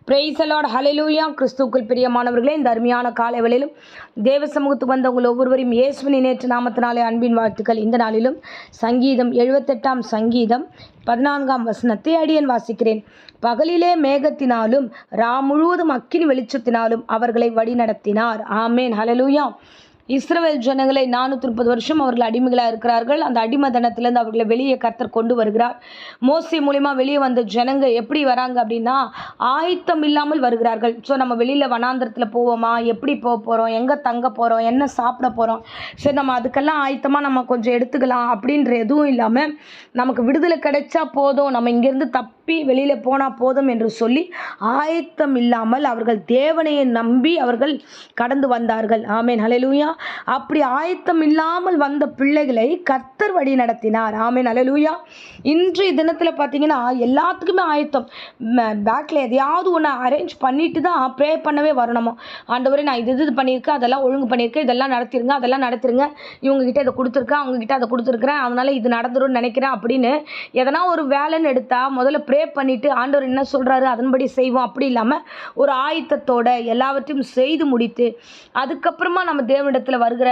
Price the Lord, ஹல்லேலூயா. கிறிஸ்துவுக்குள் பிரியமானவர்களே, இந்த அருமையான காலை வேளையிலும் தேவ சமூகத்துக்கு வந்த உங்கள் ஒவ்வொருவரையும் இயேசுவின் நேற்று நாமத்தினாலே அன்பின் வாழ்த்துக்கள். இந்த நாளிலும் சங்கீதம் 78 சங்கீதம் 14 வசனத்தை அடியேன் வாசிக்கிறேன். பகலிலே மேகத்தினாலும் ரா முழுவதும் அக்கினி வெளிச்சத்தினாலும் அவர்களை வழி நடத்தினார். ஆமேன், ஹல்லேலூயா. இஸ்ரவேல் ஜனங்களை 430 வருஷம் அவர்கள் அடிமைகளாக இருக்கிறார்கள். அந்த அடிமைத்தனத்திலேருந்து அவர்களை வெளியே கர்த்தர் கொண்டு வருகிறார். மோசே மூலிமா வெளியே வந்த ஜனங்க எப்படி வராங்க அப்படின்னா, ஆயத்தம் இல்லாமல் வருகிறார்கள். ஸோ நம்ம வெளியில் வனாந்திரத்தில் போவோமா, எப்படி போக போகிறோம், எங்கே தங்க போகிறோம், என்ன சாப்பிட போகிறோம், சரி நம்ம அதுக்கெல்லாம் ஆயத்தமாக நம்ம கொஞ்சம் எடுத்துக்கலாம் அப்படின்ற எதுவும் இல்லாமல், நமக்கு விடுதலை கிடைச்சா போதும், நம்ம இங்கேருந்து தப்பி வெளியில் போனால் போதும் என்று சொல்லி ஆயத்தம் இல்லாமல் அவர்கள் தேவனையை நம்பி அவர்கள் கடந்து வந்தார்கள். ஆமேன், ஹல்லேலூயா. அப்படி ஆயத்தம் இல்லாமல் வந்த பிள்ளைகளை கர்த்தர் வழி நடத்தினார். ஆமேன், ஹல்லேலூயா. இன்றைய தினத்தில் பார்த்தீங்கன்னா எல்லாத்துக்குமே ஆயத்தம். பேக்கில் எதையாவது ஒன்று அரேஞ்ச் பண்ணிட்டு தான் ப்ரே பண்ணவே வரணுமோ. ஆண்டவரே நான் இது பண்ணியிருக்கேன், அதெல்லாம் ஒழுங்கு பண்ணியிருக்கேன், இதெல்லாம் நடத்திருங்க, அதெல்லாம் நடத்திருங்க, இவங்ககிட்ட இதை கொடுத்துருக்கேன், அவங்ககிட்ட அதை கொடுத்துருக்குறேன், அதனால இது நடந்துரும்னு நினைக்கிறேன் அப்படின்னு எதனா ஒரு வேலைன்னு எடுத்தால் முதல்ல ப்ரே பண்ணிவிட்டு ஆண்டவர் என்ன சொல்கிறாரு அதன்படி செய்வோம். அப்படி இல்லாமல் ஒரு ஆயத்தத்தோட எல்லாவற்றையும் செய்து முடித்து அதுக்கப்புறமா நம்ம தேவனிடத்தில் வருகிற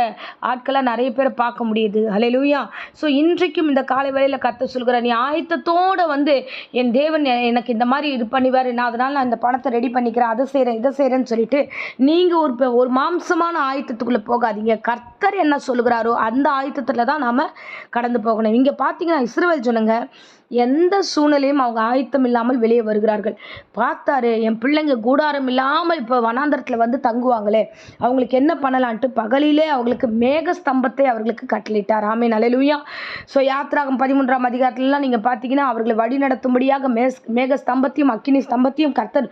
ஆட்களை நிறைய பேரை பார்க்க முடியுது. ஹல்லேலூயா. ஸோ இன்றைக்கும் இந்த காலை வேளையில் கர்த்தர் சொல்கிற, நீ ஆயத்தத்தோடு வந்து என் தேவன் எனக்கு இந்த மாதிரி இது பண்ணிவார், நான் அதனால் நான் இந்த பணத்தை ரெடி பண்ணிக்கிறேன், அதை செய்கிறேன், இதை செய்கிறேன்னு சொல்லிட்டு நீங்கள் ஒரு மாம்சமான ஆயத்தத்துக்குள்ளே போகாதீங்க. கர்த்தர் என்ன சொல்கிறாரோ அந்த ஆயத்தத்தில் தான் நாம் கடந்து போகணும். இங்கே பார்த்தீங்கன்னா இஸ்ரவேல் ஜனங்க எந்த சூழ்நிலையும் அவங்க ஆயத்தம் இல்லாமல் வெளியே வருகிறார்கள். பார்த்தாரு, என் பிள்ளைங்க கூடாரம் இல்லாமல் இப்போ வனாந்தரத்தில் வந்து தங்குவாங்களே, அவங்களுக்கு என்ன பண்ணலான்ட்டு பகலிலே அவங்களுக்கு மேக ஸ்தம்பத்தை அவர்களுக்கு கட்டளிட்டார். ஆமேன், ஹல்லேலூயா. ஸோ யாத்திராகம் 13 அதிகாரத்துலலாம் நீங்கள் பார்த்தீங்கன்னா அவர்களை வழி நடத்தும்படியாக மேக ஸ்தம்பத்தையும் அக்கினி ஸ்தம்பத்தையும் கர்த்தர்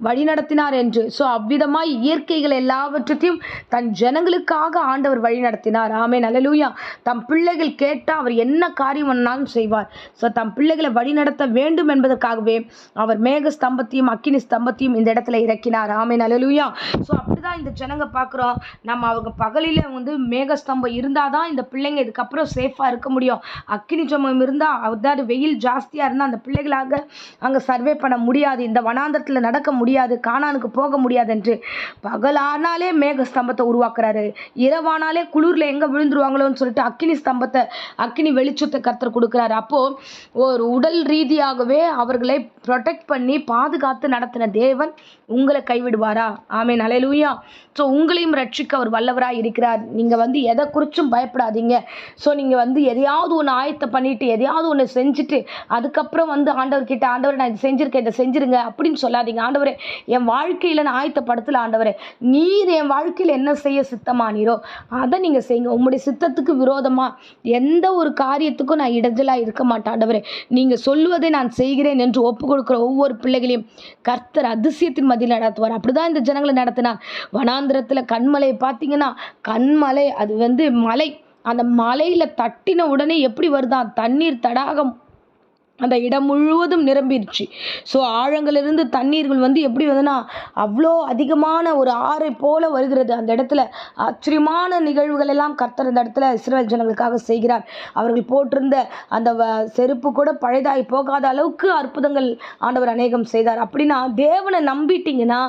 வழி நடத்தினார் என்று. ஸோ அவ்விதமாய் இயற்கைகள் எல்லாவற்றையும் தன் ஜனங்களுக்காக ஆண்டவர் வழி நடத்தினார். ஆமேன், ஹல்லேலூயா. தம் பிள்ளைகள் கேட்டால் அவர் என்ன காரியம் பண்ணாலும் செய்வார். ஸோ தம் பிள்ளைகளை வழி நடத்த வேண்டும் என்பதற்காகவே அவர் மேக ஸ்தம்பத்தையும் அக்கினி ஸ்தம்பத்தையும் இந்த இடத்துல இறக்கினார். ஆமேன், ஹல்லேலூயா. ஸோ அப்படிதான் இந்த ஜனங்க பார்க்குறோம். நம்ம அவங்க பகலில் வந்து மேக ஸ்தம்பம் இருந்தால் தான் இந்த பிள்ளைங்க இதுக்கப்புறம் சேஃபாக இருக்க முடியும். அக்கினி ஜம்பம் இருந்தால், அதாவது வெயில் ஜாஸ்தியாக இருந்தால் அந்த பிள்ளைகளாக அங்கே சர்வே பண்ண முடியாது, இந்த வனாந்தரத்தில் நடக்க முடியாது, கானானுக்கு போக முடியாது என்று பகலானாலே மேக ஸ்தம்பத்தை உருவாக்குறாரு. இரவானாலே குளிரில் எங்கே விழுந்துருவாங்களோன்னு சொல்லிட்டு அக்கினி ஸ்தம்பத்தை, அக்கினி வெளிச்சத்தை கர்த்தர் கொடுக்குறாரு. அப்போது ஒரு உடல் ரீதியாகவே அவர்களை ப்ரொடெக்ட் பண்ணி பாதுகாத்து நடத்தின தேவன் உங்களை கைவிடுவாரா? ஆமேன், ஹல்லேலூயா. ஸோ உங்களையும் ரட்சிக்க அவர் வல்லவராக இருக்கிறார். நீங்கள் வந்து எதை குறிச்சும் பயப்படாதீங்க. ஸோ நீங்கள் வந்து எதையாவது ஒன்று ஆயத்தம் பண்ணிவிட்டு எதையாவது ஒன்று செஞ்சுட்டு அதுக்கப்புறம் வந்து ஆண்டவர்கிட்ட, ஆண்டவரை நான் இது செஞ்சுருக்கேன், இதை செஞ்சுருங்க அப்படின்னு சொல்லாதீங்க. ஆண்டவரே என் வாழ்க்கையில் நான் ஆயத்தப்படுத்தல, ஆண்டவரே நீர் என் வாழ்க்கையில் என்ன செய்ய சித்தமானீரோ அதை நீங்கள் செய்யுங்க. உங்களுடைய சித்தத்துக்கு விரோதமாக எந்த ஒரு காரியத்துக்கும் நான் இடைஞ்சலாக இருக்க மாட்டேன். ஆண்டவரே நீங்கள் சொல்லுவதை நான் செய்கிறேன் என்று ஒப்பு கொடுக்குற ஒவ்வொரு பிள்ளைகளையும் கர்த்தர் அதிசயத்தின் மத்தியில் நடத்துவார். அப்படிதான் இந்த ஜனங்களை நடத்தினார். வனாந்திரத்தில் கண்மலை பார்த்தீங்கன்னா, கண்மலை அது வந்து மலை, அந்த மலையில் தட்டின உடனே எப்படி வருதான் தண்ணீர் தடாகம், அந்த இடம் முழுவதும் நிரம்பிடுச்சு. ஸோ ஆழங்களிலிருந்து தண்ணீர்கள் வந்து எப்படி வந்ததுன்னா அவ்வளோ அதிகமான ஒரு ஆறை போல வருகிறது. அந்த இடத்துல ஆச்சரியமான நிகழ்வுகள் எல்லாம் கர்த்தர் அந்த இடத்துல இஸ்ரவேல் ஜனங்களுக்காக செய்கிறார். அவர்கள் போட்டிருந்த அந்த செருப்பு கூட பழைதாய் போகாத அளவுக்கு அற்புதங்கள் ஆண்டவர் அநேகம் செய்தார். அப்படின்னா தேவனை நம்பிட்டீங்கன்னா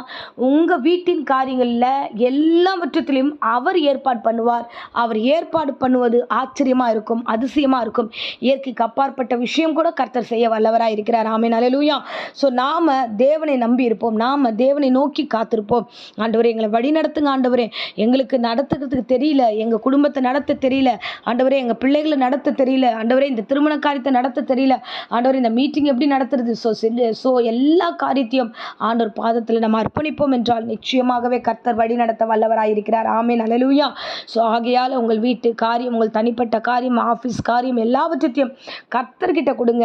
உங்கள் வீட்டின் காரியங்களில் எல்லாவற்றத்திலையும் அவர் ஏற்பாடு பண்ணுவார். அவர் ஏற்பாடு பண்ணுவது ஆச்சரியமாக இருக்கும், அதிசயமாக இருக்கும். இயற்கைக்கு அப்பாற்பட்ட விஷயம் கூட கர்த்தர் செய்ய வல்லவராக இருக்கிறார். ஆமென், ஹல்லேலூயா. ஸோ நாம் தேவனை நம்பி இருப்போம், நாம் தேவனை நோக்கி காத்திருப்போம். ஆண்டவரே எங்களை வழி நடத்துங்க, ஆண்டவரே எங்களுக்கு நடத்துறதுக்கு தெரியல, எங்கள் குடும்பத்தை நடத்த தெரியல, ஆண்டவரே எங்கள் பிள்ளைகளை நடத்த தெரியல, ஆண்டவரே இந்த திருமண காரியத்தை நடத்த தெரியல, ஆண்டவரே இந்த மீட்டிங் எப்படி நடத்துறது, ஸோ எல்லா காரியத்தையும் ஆண்டவர் பாதத்தில் நம்ம அர்ப்பணிப்போம் என்றால் நிச்சயமாகவே கர்த்தர் வழி நடத்த வல்லவராக இருக்கிறார். ஆமென், ஹல்லேலூயா. ஸோ ஆகையால் உங்கள் வீட்டு காரியம், உங்கள் தனிப்பட்ட காரியம், ஆஃபீஸ் காரியம் எல்லாவற்றையும் கர்த்தர்கிட்ட கொடுங்க.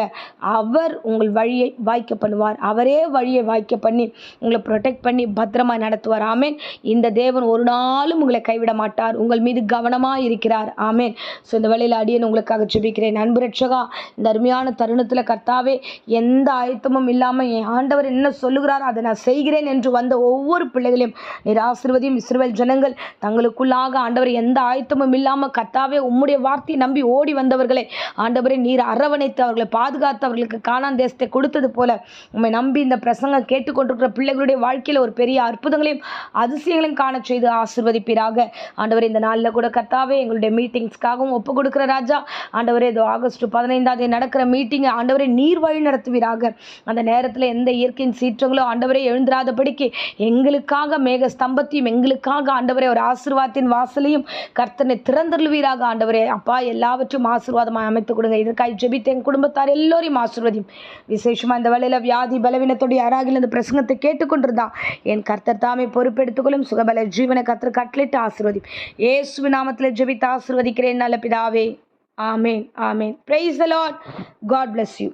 அவர் உங்கள் வழியை வாய்க்க பண்ணுவார். அவரே வழியை வாய்க்க பண்ணி உங்களை ப்ரொடெக்ட் பண்ணி பத்திரமாய் நடத்துவார். ஆமேன். இந்த தேவன் ஒரு நாளும் உங்களை கைவிட மாட்டார், உங்கள் மீது கவனமாக இருக்கிறார். ஆமேன். ஸோ இந்த வேளையில் அடியேன் உங்களுக்காக ஜெபிக்கிறேன். அன்பு ரட்சகா, இந்த அருமையான தருணத்தில் கர்த்தாவே எந்த ஆயத்தமும் இல்லாமல் என் ஆண்டவர் என்ன சொல்லுகிறாரோ அதை நான் செய்கிறேன் என்று வந்த ஒவ்வொரு பிள்ளைகளையும் நீர் ஆசீர்வதியும். இஸ்ரவேல் ஜனங்கள் தங்களுக்குள்ளாக ஆண்டவர் எந்த ஆயத்தமும் இல்லாமல் கர்த்தாவே உம்முடைய வார்த்தையை நம்பி ஓடி வந்தவர்களை ஆண்டவரை நீர் அரவணைத்து அவர்களை பாதுகாத்து பாதுகாத்து அவர்களுக்கு கானான் தேசத்தை கொடுத்தது போல உம்மை நம்பி இந்த பிரசங்கம் கேட்டுக்கொண்டிருக்கிற பிள்ளைகளுடைய வாழ்க்கையில் ஒரு பெரிய அற்புதங்களையும் அதிசயங்களையும் காண செய்து ஆசீர்வதிப்பீராக. ஆண்டவரே, இந்த நாளில் கூட கர்த்தாவே எங்களுடைய மீட்டிங்ஸ்க்காகவும் ஒப்பு கொடுக்குற ராஜா. ஆண்டவரே, இது ஆகஸ்ட் 15 நடக்கிற மீட்டிங்கை ஆண்டவரே நீர் வழி நடத்துவீராக. அந்த நேரத்தில் எந்த இயற்கையின் சீற்றங்களோ ஆண்டவரே எழுந்திராதபடிக்கு எங்களுக்காக மேக ஸ்தம்பத்தையும் எங்களுக்காக ஆண்டவரே ஒரு ஆசீர்வாதத்தின் வாசலையும் கர்த்தனை திறந்தருள்வீராக. ஆண்டவரே அப்பா, எல்லாவற்றும் ஆசீர்வாதமாக அமைத்து கொடுங்க. இதற்காக ஜெபித்த என் குடும்பத்தார் எல்லோரையும் ஆசீர்வதியும். விசேஷமாக இந்த வேளையில் வியாதி பலவீனத்தோடைய யாராகில் இந்த பிரசங்கத்தை கேட்டுக்கொண்டிருந்தா என் கர்த்தர் தாமே பொறுப்பெடுத்துக்கொள்ளும். சுகபல ஜீவனை கர்த்தர் கட்டளிட்டு ஆசீர்வதியும். இயேசுவின் நாமத்தில் ஜெபித்து ஆசீர்வதிக்கிறேன் நல்ல பிதாவே. ஆமேன், ஆமேன். Praise the lord. God bless you.